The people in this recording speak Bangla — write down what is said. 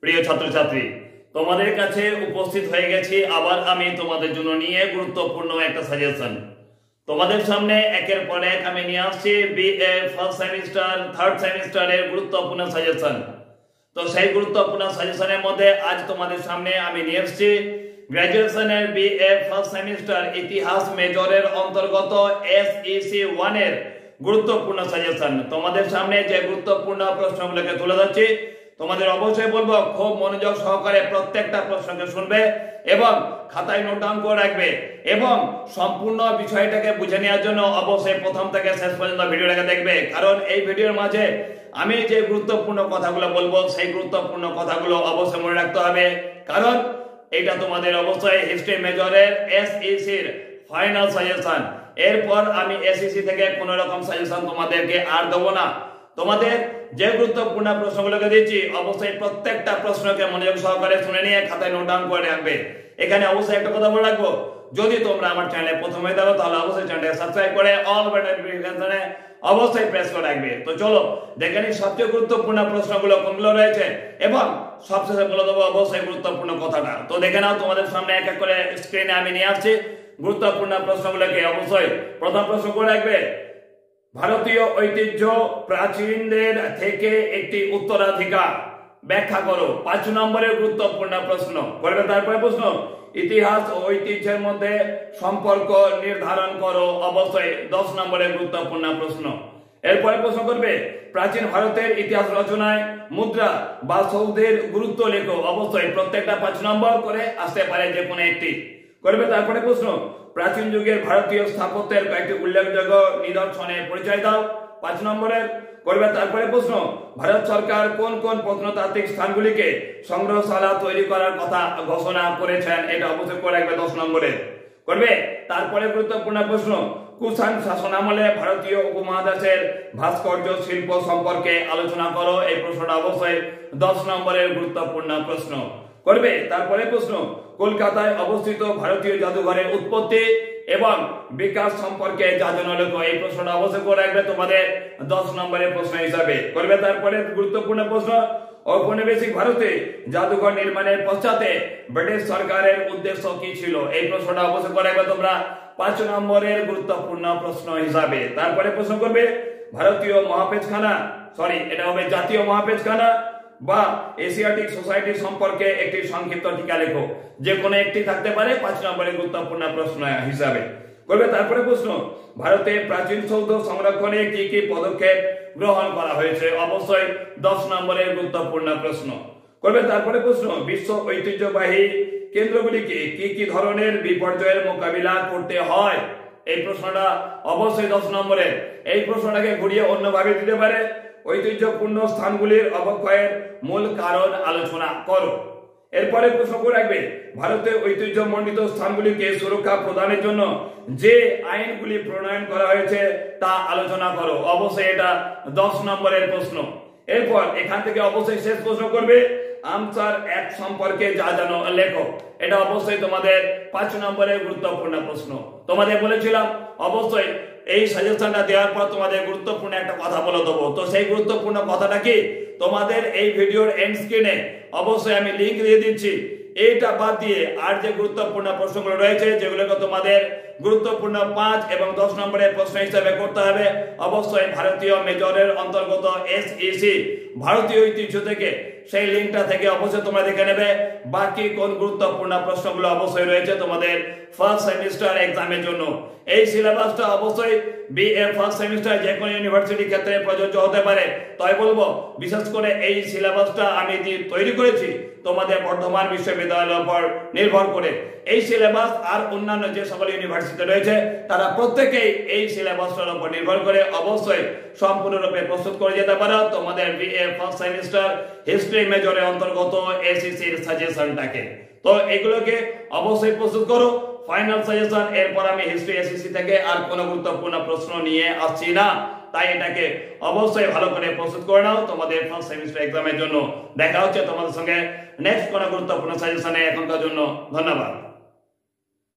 প্রিয় ছাত্রছাত্রী, তোমাদের কাছে উপস্থিত হয়ে গেছি আবার আমি তোমাদের জন্য নিয়ে গুরুত্বপূর্ণ একটা সাজেশন। তোমাদের সামনে একের পর এক আমি নিয়ে আসছি বিএ ফার্স্ট সেমিস্টার থার্ড সেমিস্টারের গুরুত্বপূর্ণ সাজেশন। তো সেই গুরুত্বপূর্ণ সাজেশনের মধ্যে আজ তোমাদের সামনে আমি নিয়ে এসেছি গ্র্যাজুয়েশনের বিএ ফার্স্ট সেমিস্টার ইতিহাস মেজরের অন্তর্গত এসইসি 1 এর গুরুত্বপূর্ণ সাজেশন। তোমাদের সামনে যে গুরুত্বপূর্ণ প্রশ্নগুলোকে তুলে ধরছি, তোমাদের অবশ্যই বলবো খুব মনোযোগ সহকারে প্রত্যেকটা প্রশ্নকে শুনবে এবং খাতায় নোট ডাউন করে রাখবে এবং সম্পূর্ণ বিষয়টাকে বুঝে নেওয়ার জন্য অবশ্যই প্রথম থেকে শেষ পর্যন্ত ভিডিওটাকে দেখবে, কারণ এই ভিডিওর মাঝে আমি যে গুরুত্বপূর্ণ কথাগুলো বলবো সেই গুরুত্বপূর্ণ কথাগুলো অবশ্যই মনে রাখতে হবে, কারণ এটা তোমাদের অবশ্যই হিস্ট্রি মেজরের এসইসির ফাইনাল সাজেশন। এরপর আমি এসইসি থেকে কোনো রকম সাজেশন তোমাদেরকে আর দেবো না। তোমাদের যে গুরুত্বপূর্ণ প্রশ্নগুলোকে দিচ্ছি অবশ্যই প্রত্যেকটা প্রশ্নকে মনোযোগ সহকারে শুনে নিয়ে খাতায় নোট ডাউন করে রাখবে। এখানে অবশ্যই একটা কথা বলে রাখবো, যদি তোমরা আমার চ্যানেলে প্রথম হয়ে থাকো তাহলে অবশ্যই চ্যানেলটাকে সাবস্ক্রাইব করে অল বাটন নোটিফিকেশনে অবশ্যই প্রেস করে রাখবে। তো চলো দেখে নিই সবচেয়ে গুরুত্বপূর্ণ প্রশ্নগুলো কোনগুলো রয়েছে এবং সবশেষে বলে দেবো অবশ্যই গুরুত্বপূর্ণ কথাটা। তো দেখে নাও, তোমাদের সামনে এক এক করে স্ক্রিনে আমি নিয়ে আসছি গুরুত্বপূর্ণ প্রশ্নগুলোকে। অবশ্যই প্রথম প্রশ্ন করে রাখবে, ভারতীয় ঐতিহ্য প্রাচীনদের থেকে একটি উত্তরাধিকার ব্যাখ্যা করো। 5 নম্বরের গুরুত্বপূর্ণ প্রশ্ন করবে। তারপরে প্রশ্ন, ইতিহাস ও ঐতিহ্যের মধ্যে সম্পর্ক নির্ধারণ করো। অবশ্যই 10 নম্বরের গুরুত্বপূর্ণ প্রশ্ন। এরপরে প্রশ্ন করবে, প্রাচীন ভারতের ইতিহাস রচনায় মুদ্রা বা সৌধের গুরুত্ব লেখো। অবশ্যই প্রত্যেকটা 5 নম্বর করে আসতে পারে যে কোনো একটি করবে। তারপরে প্রশ্ন, প্রাচীন যুগের ভারতীয় স্থাপত্যের কয়েকটি উল্লেখযোগ্য নিদর্শনের পরিচয় দাও। 5 নম্বরের করবে। তারপরে প্রশ্ন, ভারত সরকার কোন কোন প্রত্নতাত্ত্বিক স্থানগুলিকে সংগ্রহশালা তৈরি করার কথা ঘোষণা করেছেন। এটা অবশ্যই করে রাখবে 10 নম্বরে করবে। তারপরে গুরুত্বপূর্ণ প্রশ্ন, কুষাণ শাসনামলে ভারতীয় উপমহাদেশের ভাস্কর্য শিল্প সম্পর্কে আলোচনা করো। এই প্রশ্নটা অবশ্যই 10 নম্বরের গুরুত্বপূর্ণ প্রশ্ন করবে। তারপরে প্রশ্ন, কলকাতায় অবস্থিত ভারতীয় জাদুঘরের উৎপত্তি এবং বিকাশ সম্পর্কে জানানো লেখো। এই প্রশ্নটা অবশ্যই করে রাখবে তোমাদের 10 নম্বরের প্রশ্ন হিসাবে করবে। তারপরে গুরুত্বপূর্ণ প্রশ্ন, ঔপনিবেশিক ভারতে জাদুঘর নির্মাণের পশ্চাতে ব্রিটিশ সরকারের উদ্দেশ্য কি ছিল। এই প্রশ্নটা অবশ্যই করে রাখবে তোমরা 5 নম্বরের গুরুত্বপূর্ণ প্রশ্ন হিসাবে। তারপরে প্রশ্ন করবে, ভারতীয় মহাপেজখানা এটা হবে জাতীয় মহাপেজখানা বা এশিয়াটিক সোসাইটি সম্পর্কে একটি সংক্ষিপ্ত টিকা লেখো। যে কোনো একটি থাকতে পারে 5 নম্বরের গুরুত্বপূর্ণ প্রশ্ন হিসাবে করবে। তারপরে প্রশ্ন, ভারতে প্রাচীন সৌধ সংরক্ষণে কি কি পদক্ষেপ গ্রহণ করা হয়েছে। অবশ্যই 10 নম্বরের গুরুত্বপূর্ণ প্রশ্ন করবে। তারপরে প্রশ্ন, বিশ্ব ঐতিহ্যবাহী কেন্দ্রগুলিকে কি কি ধরনের বিপর্যয়ের মোকাবিলা করতে হয়। এই প্রশ্নটা অবশ্যই 10 নম্বরের। এই প্রশ্নটাকে ঘুরিয়ে অন্যভাবে দিতে পারে, ঐতিহ্যপূর্ণ স্থানগুলির অবক্ষয়ের মূল কারণ আলোচনা করো। এরপরে প্রশ্ন করে রাখবে, ভারতের ঐতিহ্যমণ্ডিত স্থানগুলিকে সুরক্ষা প্রদানের জন্য যে আইনগুলি প্রণয়ন করা হয়েছে তা আলোচনা করো। অবশ্যই এটা 10 নম্বরের প্রশ্ন। এরপর এখান থেকে অবশ্যই শেষ প্রশ্ন করবে, আমসার অ্যাক্ট সম্পর্কে যা জানো লেখো। এটা অবশ্যই তোমাদের 5 নম্বরের গুরুত্বপূর্ণ প্রশ্ন। তোমাদের বলেছিলাম অবশ্যই এই সাজেশনটা দেওয়ার পর তোমাদের গুরুত্বপূর্ণ একটা কথা বলে দেবো। তো সেই গুরুত্বপূর্ণ কথাটা কি, তোমাদের এই ভিডিওর এন্ড স্ক্রিনে অবশ্যই আমি লিংক দিয়ে দিচ্ছি। এইটা বাদ দিয়ে আর যে গুরুত্বপূর্ণ প্রশ্নগুলো রয়েছে যেগুলোকে তোমাদের গুরুত্বপূর্ণ 5 এবং 10 নম্বরের প্রশ্ন হিসেবে করতে হবে, অবশ্যই ভারতীয় মেজরের অন্তর্গত এসইসি ভারতীয় ঐতিহ্য থেকে সেই লিঙ্কটা থেকে অবশ্যই তোমরা দেখে নেবে। বাকি কোন গুরুত্বপূর্ণ প্রশ্নগুলো অবশ্যই রয়েছে তোমাদের ফার্স্ট সেমিস্টার এক্সামের জন্য। এই সিলেবাসটা অবশ্যই বিএ ফার্স্ট সেমিস্টার যে কোনো ইউনিভার্সিটির ক্ষেত্রে প্রযোজ্য হতে পারে। তাই বলবো বিশেষ করে এই সিলেবাসটা আমি তৈরি করেছি তোমাদের বর্ধমান বিশ্ববিদ্যালয়ের উপর নির্ভর করে। এই সিলেবাস আর অন্যান্য যে সকল ইউনিভার্সিটি রয়েছে তারা প্রত্যেকেই এই সিলেবাসটার উপর নির্ভর করে অবশ্যই সম্পূর্ণরূপে প্রস্তুত করে যেতে পারো তোমাদের বিএ ফার্স্ট সেমিস্টার হিস্ট্রি মেজরের অন্তর্গত এসইসির সাজেশনটাকে। তো এগুলোকে অবশ্যই প্রস্তুত করো ফাইনাল সাজেশন। এরপর আমি হিস্ট্রি এসইসি থেকে আর কোনো গুরুত্বপূর্ণ প্রশ্ন নিয়ে আসছি না, তাই এটাকে অবশ্যই ভালো করে প্রস্তুত করে নাও তোমাদের ফার্স্ট সেমিস্টার এক্সামের জন্য। দেখা হচ্ছে তোমাদের সঙ্গে নেক্সট কোনো গুরুত্বপূর্ণ সাজেশনে। এখনকার জন্য ধন্যবাদ।